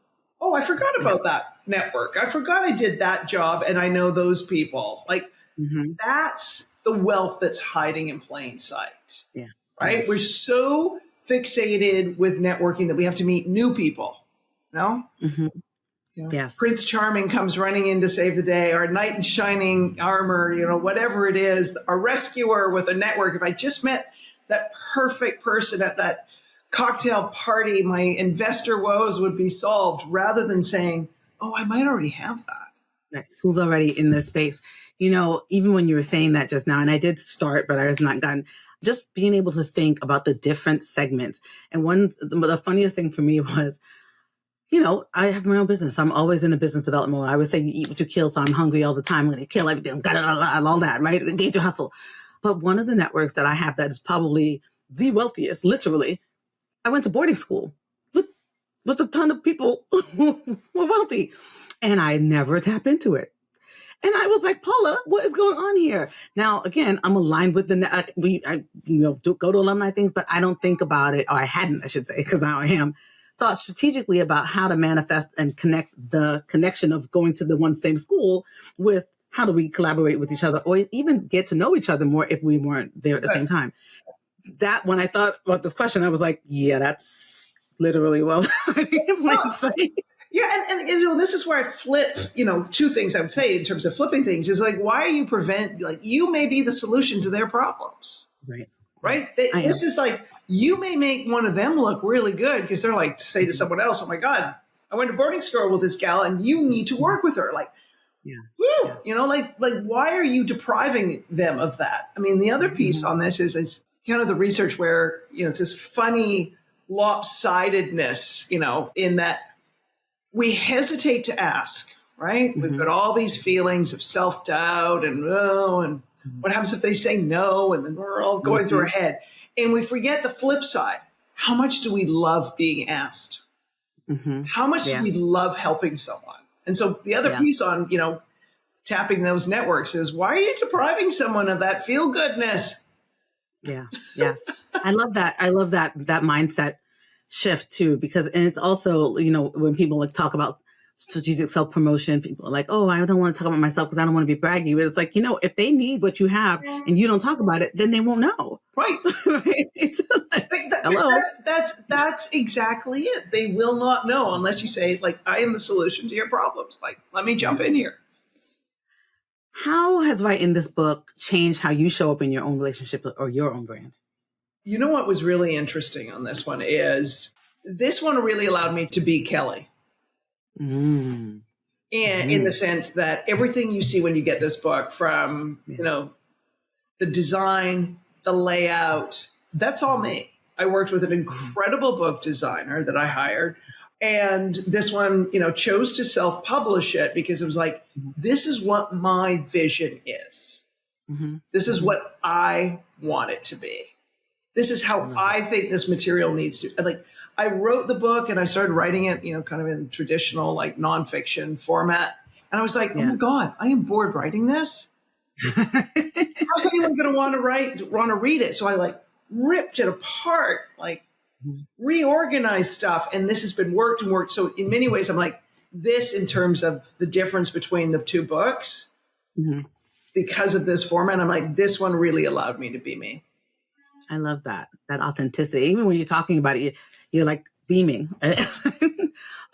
I forgot Yeah. about that network. I forgot I did that job and I know those people. Like Mm-hmm. that's the wealth that's hiding in plain sight, Yeah. right? Yes. We're so fixated with networking that we have to meet new people. No? Mm-hmm. Yes. Prince Charming comes running in to save the day, our knight in shining armor, whatever it is, our rescuer with a network. If I just met that perfect person at that cocktail party, my investor woes would be solved rather than saying, oh, I might already have that. Right. Who's already in this space? Even when you were saying that just now, and I did start, but I was not gotten, just being able to think about the different segments. And the funniest thing for me was, I have my own business. I'm always in a business development mode. I would say you eat what you kill. So I'm hungry all the time. I'm going to kill everything. All that, right? Engage your hustle. But one of the networks that I have that is probably the wealthiest, literally, I went to boarding school with a ton of people who were wealthy, and I never tap into it. And I was like, Paula, what is going on here? Now, again, I'm aligned with go to alumni things, but I don't think about it, or I hadn't, I should say, because now I am, thought strategically about how to manifest and connect the connection of going to the one same school with how do we collaborate with each other or even get to know each other more if we weren't there at the same time. That when I thought about this question, I was like, yeah, that's literally Yeah, and this is where I flip, two things I would say in terms of flipping things is like, why are you you may be the solution to their problems. Right? This is like, you may make one of them look really good because they're like, say to someone else, oh my God, I went to boarding school with this gal and you need to work with her. Like, woo, like why are you depriving them of that? I mean, the other piece on this is kind of the research where, it's this funny lopsidedness, in that we hesitate to ask, right? Mm-hmm. We've got all these feelings of self-doubt and what happens if they say no? And then we're all going through our head. And we forget the flip side. How much do we love being asked? Mm-hmm. How much do we love helping someone? And so the other piece on, tapping those networks is, why are you depriving someone of that feel-goodness? Yeah. Yes. I love that. I love that mindset shift too, because, and it's also, when people talk about strategic self-promotion, people are like, oh, I don't want to talk about myself because I don't want to be braggy. But it's like, if they need what you have and you don't talk about it, then they won't know. Right. Hello. That's exactly it. They will not know unless you say, like, I am the solution to your problems. Like, let me jump in here. How has writing this book changed how you show up in your own relationship or your own brand? You know what was really interesting on this one is this one really allowed me to be Kelly. And in the sense that everything you see when you get this book from, the design, the layout, that's all me. I worked with an incredible book designer that I hired. And this one, chose to self-publish it because it was like, this is what my vision is. Mm-hmm. This is what I want it to be. This is how I think this material needs to, like, I wrote the book and I started writing it, kind of in traditional, like, nonfiction format. And I was like, oh my God, I am bored writing this. How's anyone going to want to read it? So I ripped it apart, reorganized stuff. And this has been worked. So in many ways, I'm like, this in terms of the difference between the two books, because of this format, I'm like, this one really allowed me to be me. I love that authenticity. Even when you're talking about it, you're like beaming.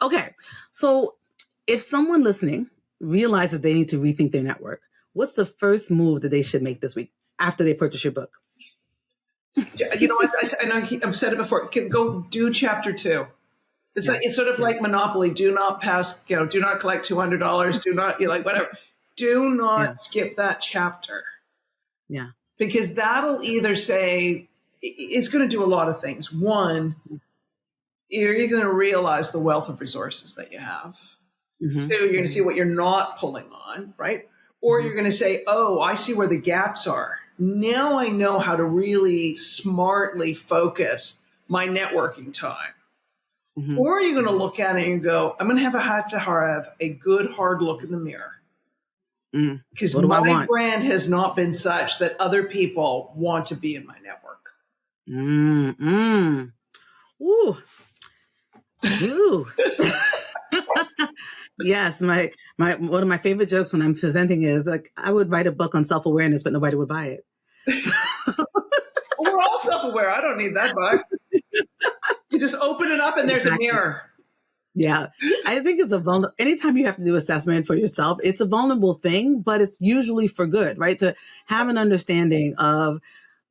Okay. So if someone listening realizes they need to rethink their network, what's the first move that they should make this week after they purchase your book? You know what? I've said it before. Go do chapter 2. It's sort of like Monopoly. Do not pass, do not collect $200. Do not, whatever. Do not skip that chapter. Yeah. Because that'll either say, it's going to do a lot of things. One, you're going to realize the wealth of resources that you have. Mm-hmm. 2, you're going to see what you're not pulling on, right? Or you're going to say, oh, I see where the gaps are. Now I know how to really smartly focus my networking time. Mm-hmm. Or you're going to look at it and go, I'm going to have a good hard look in the mirror. Because my brand has not been such that other people want to be in my network. Ooh, Ooh. Yes, my one of my favorite jokes when I'm presenting is like, I would write a book on self-awareness, but nobody would buy it. We're all self-aware. I don't need that book. You just open it up and there's a Exactly. mirror. Yeah, I think it's a vulnerable. Anytime you have to do assessment for yourself, it's a vulnerable thing, but it's usually for good, right? To have an understanding of,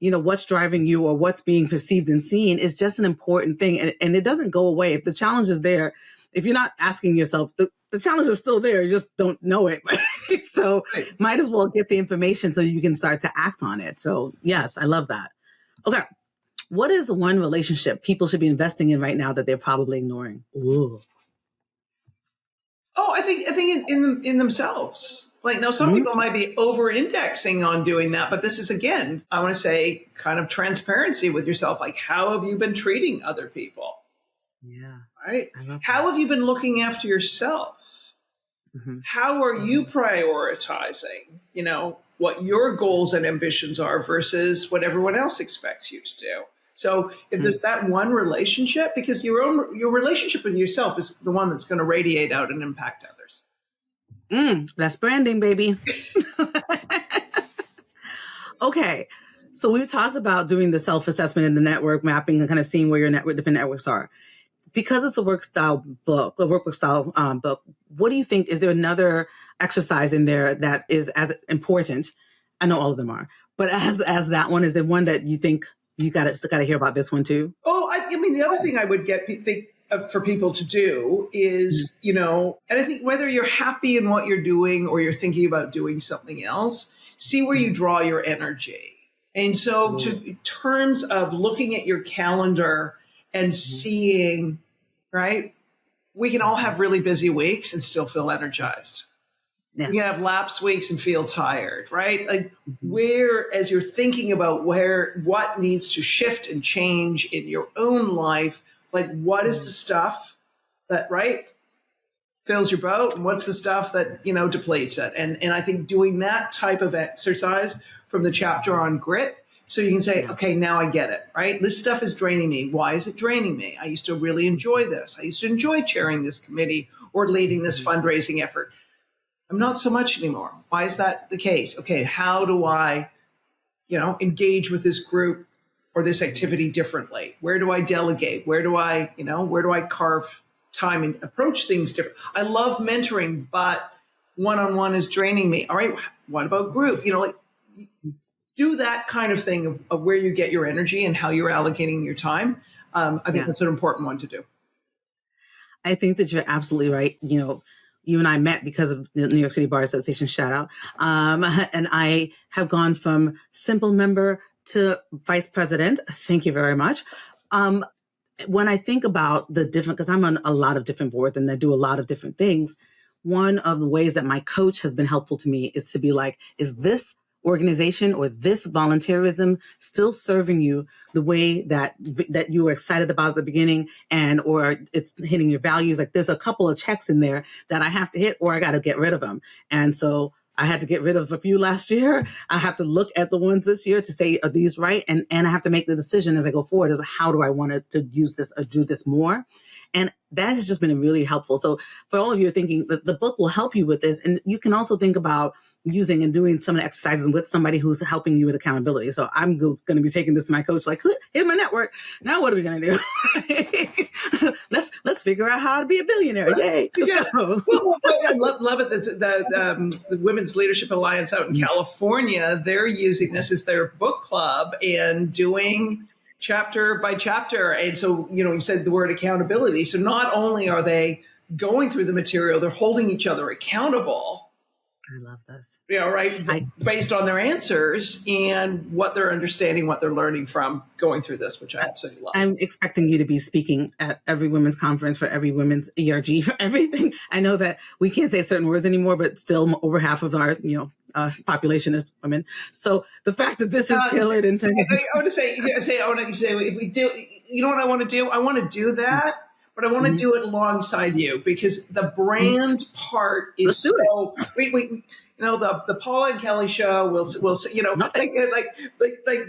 what's driving you or what's being perceived and seen is just an important thing, and it doesn't go away if the challenge is there. If you're not asking yourself, the challenge is still there. You just don't know it. So, Right. might as well get the information so you can start to act on it. So, yes, I love that. Okay. What is the one relationship people should be investing in right now that they're probably ignoring? Ooh. Oh, I think in themselves. Like now, some people might be over-indexing on doing that, but this is again, I want to say, kind of transparency with yourself. Like, how have you been treating other people? Yeah. Right? I love How have you been looking after yourself? Mm-hmm. How are you prioritizing? What your goals and ambitions are versus what everyone else expects you to do. So if there's that one relationship, because your relationship with yourself is the one that's going to radiate out and impact others. That's branding, baby. Okay. So we've talked about doing the self-assessment and the network mapping and kind of seeing where your different networks are. Because it's a work style book, a workbook style book, what do you think? Is there another exercise in there that is as important? I know all of them are, but as that one, is there one that you think you got to hear about this one too? Oh, I mean, the other thing I would think for people to do is, and I think whether you're happy in what you're doing or you're thinking about doing something else, see where you draw your energy. And so in terms of looking at your calendar and seeing, right, we can all have really busy weeks and still feel energized. Yes. You can have lapse weeks and feel tired, right? Like where, as you're thinking about what needs to shift and change in your own life, like what is the stuff that, right, fills your boat and what's the stuff that, depletes it. And I think doing that type of exercise from the chapter on grit, so you can say, okay, now I get it, right? This stuff is draining me. Why is it draining me? I used to really enjoy this. I used to enjoy chairing this committee or leading this fundraising effort. I'm not so much anymore. Why is that the case? Okay, how do I, engage with this group or this activity differently? Where do I delegate? Where do I carve time and approach things different? I love mentoring, but one-on-one is draining me. All right, what about group? Do that kind of thing of where you get your energy and how you're allocating your time. I think that's an important one to do. I think that you're absolutely right. You and I met because of the New York City Bar Association, shout out. And I have gone from simple member to vice president. Thank you very much. When I think about the different, because I'm on a lot of different boards and I do a lot of different things, one of the ways that my coach has been helpful to me is to be like, is this organization or this volunteerism still serving you the way that you were excited about at the beginning, and or it's hitting your values? Like there's a couple of checks in there that I have to hit or I got to get rid of them. And so I had to get rid of a few last year. I have to look at the ones this year to say, are these right? And I have to make the decision as I go forward of how do I want to use this or do this more. And that has just been really helpful. So for all of you thinking that the book will help you with this, and you can also think about using and doing some of the exercises with somebody who's helping you with accountability. So I'm going to be taking this to my coach, like, here's my network. Now what are we going to do? let's figure out how to be a billionaire. Yay. Well, I love it. The Women's Leadership Alliance out in California, they're using this as their book club and doing chapter by chapter. And so, you said the word accountability. So not only are they going through the material, they're holding each other accountable. I love this. Right. Based on their answers and what they're understanding, what they're learning from going through this, which I absolutely love. I'm expecting you to be speaking at every women's conference for every women's ERG for everything. I know that we can't say certain words anymore, but still over half of our, population is women. So the fact that this is tailored into, I want to say, if we do, you know what I want to do? I want to do that. But I want to do it alongside you because the brand part is so. The Paula and Kelly show will like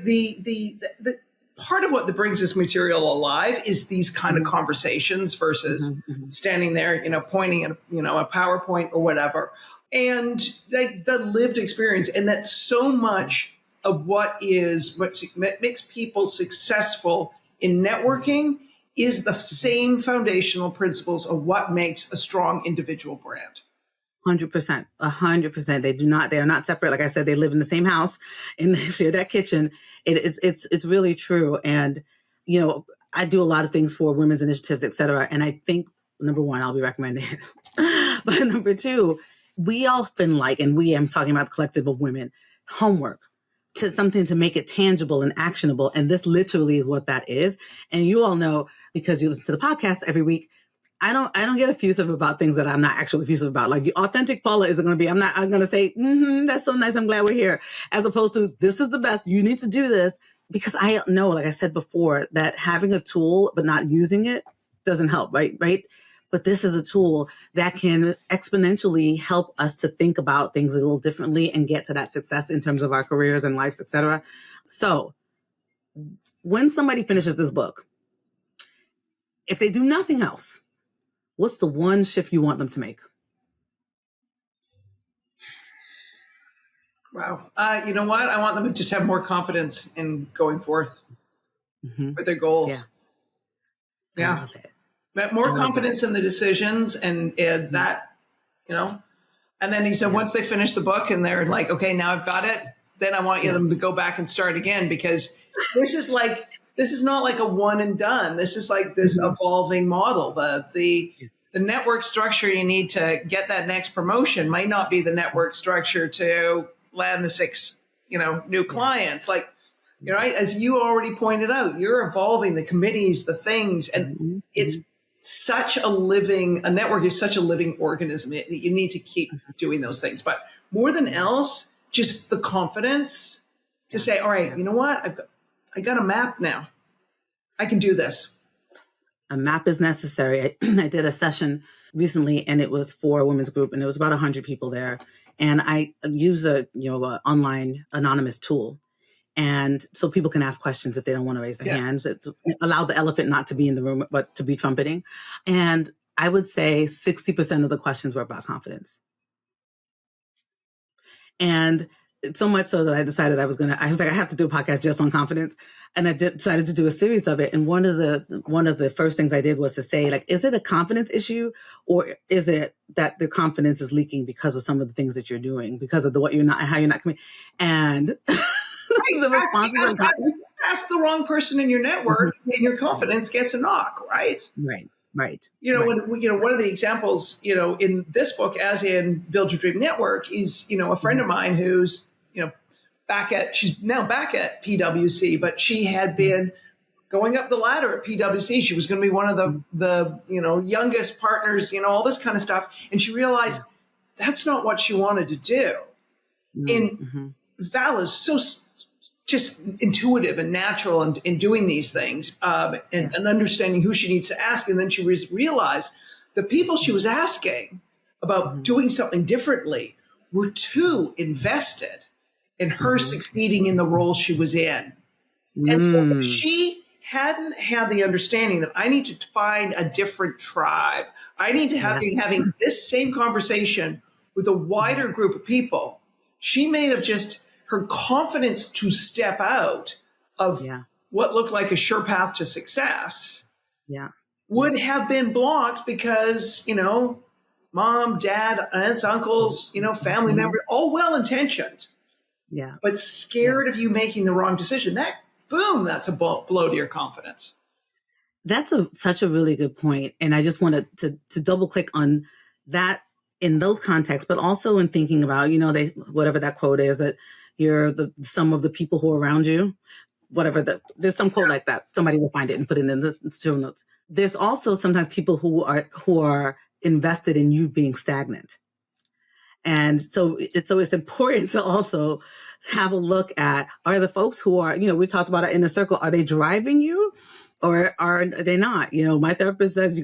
the part of what brings this material alive is these kind of conversations versus standing there, pointing at, a PowerPoint or whatever. And like the lived experience, and that so much of what makes people successful in networking is the same foundational principles of what makes a strong individual brand. 100%, 100%. They are not separate. Like I said, they live in the same house and they share that kitchen. It's really true. And, I do a lot of things for women's initiatives, et cetera. And I think, number one, I'll be recommending it. But number two, we often I'm talking about the collective of women, homework to something to make it tangible and actionable. And this literally is what that is. And you all know, because you listen to the podcast every week, I don't get effusive about things that I'm not actually effusive about. Like the authentic Paula isn't going to be, I'm going to say, that's so nice. I'm glad we're here. As opposed to, this is the best. You need to do this. Because I know, like I said before, that having a tool but not using it doesn't help, right? But this is a tool that can exponentially help us to think about things a little differently and get to that success in terms of our careers and lives, et cetera. So when somebody finishes this book, if they do nothing else, what's the one shift you want them to make? Wow. You know what? I want them to just have more confidence in going forth with their goals. Yeah. I love it. But more confidence in the decisions and that, and then he said, once they finish the book and they're like, okay, now I've got it, then I want them to go back and start again, because this is not like a one and done. This is like this evolving model. The network structure you need to get that next promotion might not be the network structure to land the 6, new clients. Like, as you already pointed out, you're evolving the committees, the things, and it's such a network is such a living organism. You need to keep doing those things. But more than else, just the confidence to say, all right, you know what? I got a map now. I can do this. A map is necessary. I did a session recently and it was for a women's group and there was about 100 people there. And I use a online anonymous tool. And so people can ask questions if they don't want to raise their hands. It allow the elephant not to be in the room, but to be trumpeting. And I would say 60% of the questions were about confidence. And so much so that I decided I was like, I have to do a podcast just on confidence. And I decided to do a series of it. And one of the first things I did was to say, like, is it a confidence issue, or is it that the confidence is leaking because of some of the things that you're doing, because of how you're not coming? And the response was ask the wrong person in your network, and your confidence gets a knock, right? Right. One of the examples, in this book, as in Build Your Dream Network, is, a friend of mine who's, she's now back at PwC, but she had been going up the ladder at PwC. She was going to be one of the youngest partners, all this kind of stuff. And she realized that's not what she wanted to do. And Val is so just intuitive and natural in doing these things and understanding who she needs to ask. And then she realized the people she was asking about doing something differently were too invested in her succeeding in the role she was in. And so if she hadn't had the understanding that I need to find a different tribe, I need to have having this same conversation with a wider group of people, she may have just her confidence to step out of what looked like a sure path to success would have been blocked because, mom, dad, aunts, uncles, family members, all well-intentioned, but scared of you making the wrong decision. That's a blow to your confidence. That's such a really good point. And I just wanted to double click on that in those contexts, but also in thinking about, whatever that quote is, that you're the sum of the people who are around you, there's some quote like that. Somebody will find it and put it in the show notes. There's also sometimes people who are invested in you being stagnant. And so it's important to also have a look at, are the folks who are, we talked about it in a circle, are they driving you or are they not? My therapist says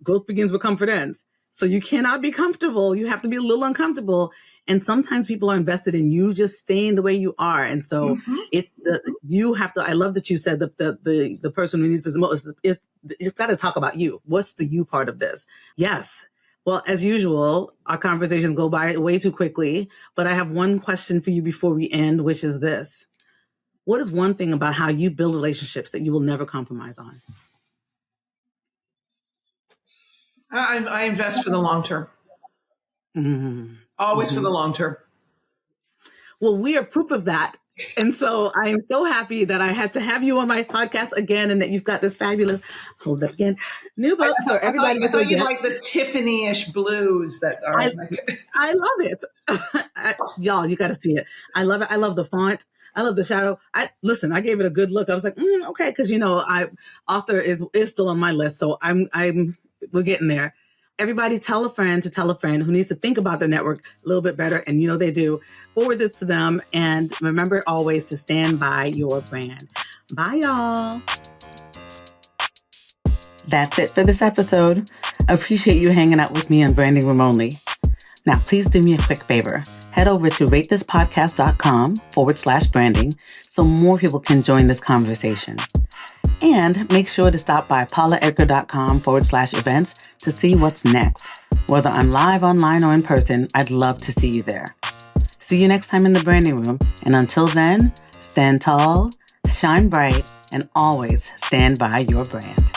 growth begins with confidence. So you cannot be comfortable. You have to be a little uncomfortable. And sometimes people are invested in you just staying the way you are. And so you have to, I love that you said that the person who needs this most is it's got to talk about you. What's the you part of this? Yes. Well, as usual, our conversations go by way too quickly, but I have one question for you before we end, which is this. What is one thing about how you build relationships that you will never compromise on? I invest for the long term. Always for the long term. Well, we are proof of that. And so I am so happy that I had to have you on my podcast again and that you've got this fabulous, hold that again, new book for everybody. I thought you'd like the Tiffany-ish blues that are. I love it. Y'all, you got to see it. I love it. I love the font. I love the shadow. I gave it a good look. I was like, okay. Cause author is still on my list. So we're getting there. Everybody tell a friend to tell a friend who needs to think about their network a little bit better. And they do. Forward this to them. And remember always to stand by your brand. Bye, y'all. That's it for this episode. Appreciate you hanging out with me on Branding Room Only. Now, please do me a quick favor. Head over to ratethispodcast.com/branding so more people can join this conversation. And make sure to stop by paulaedgar.com/events to see what's next. Whether I'm live, online, or in person, I'd love to see you there. See you next time in the Branding Room. And until then, stand tall, shine bright, and always stand by your brand.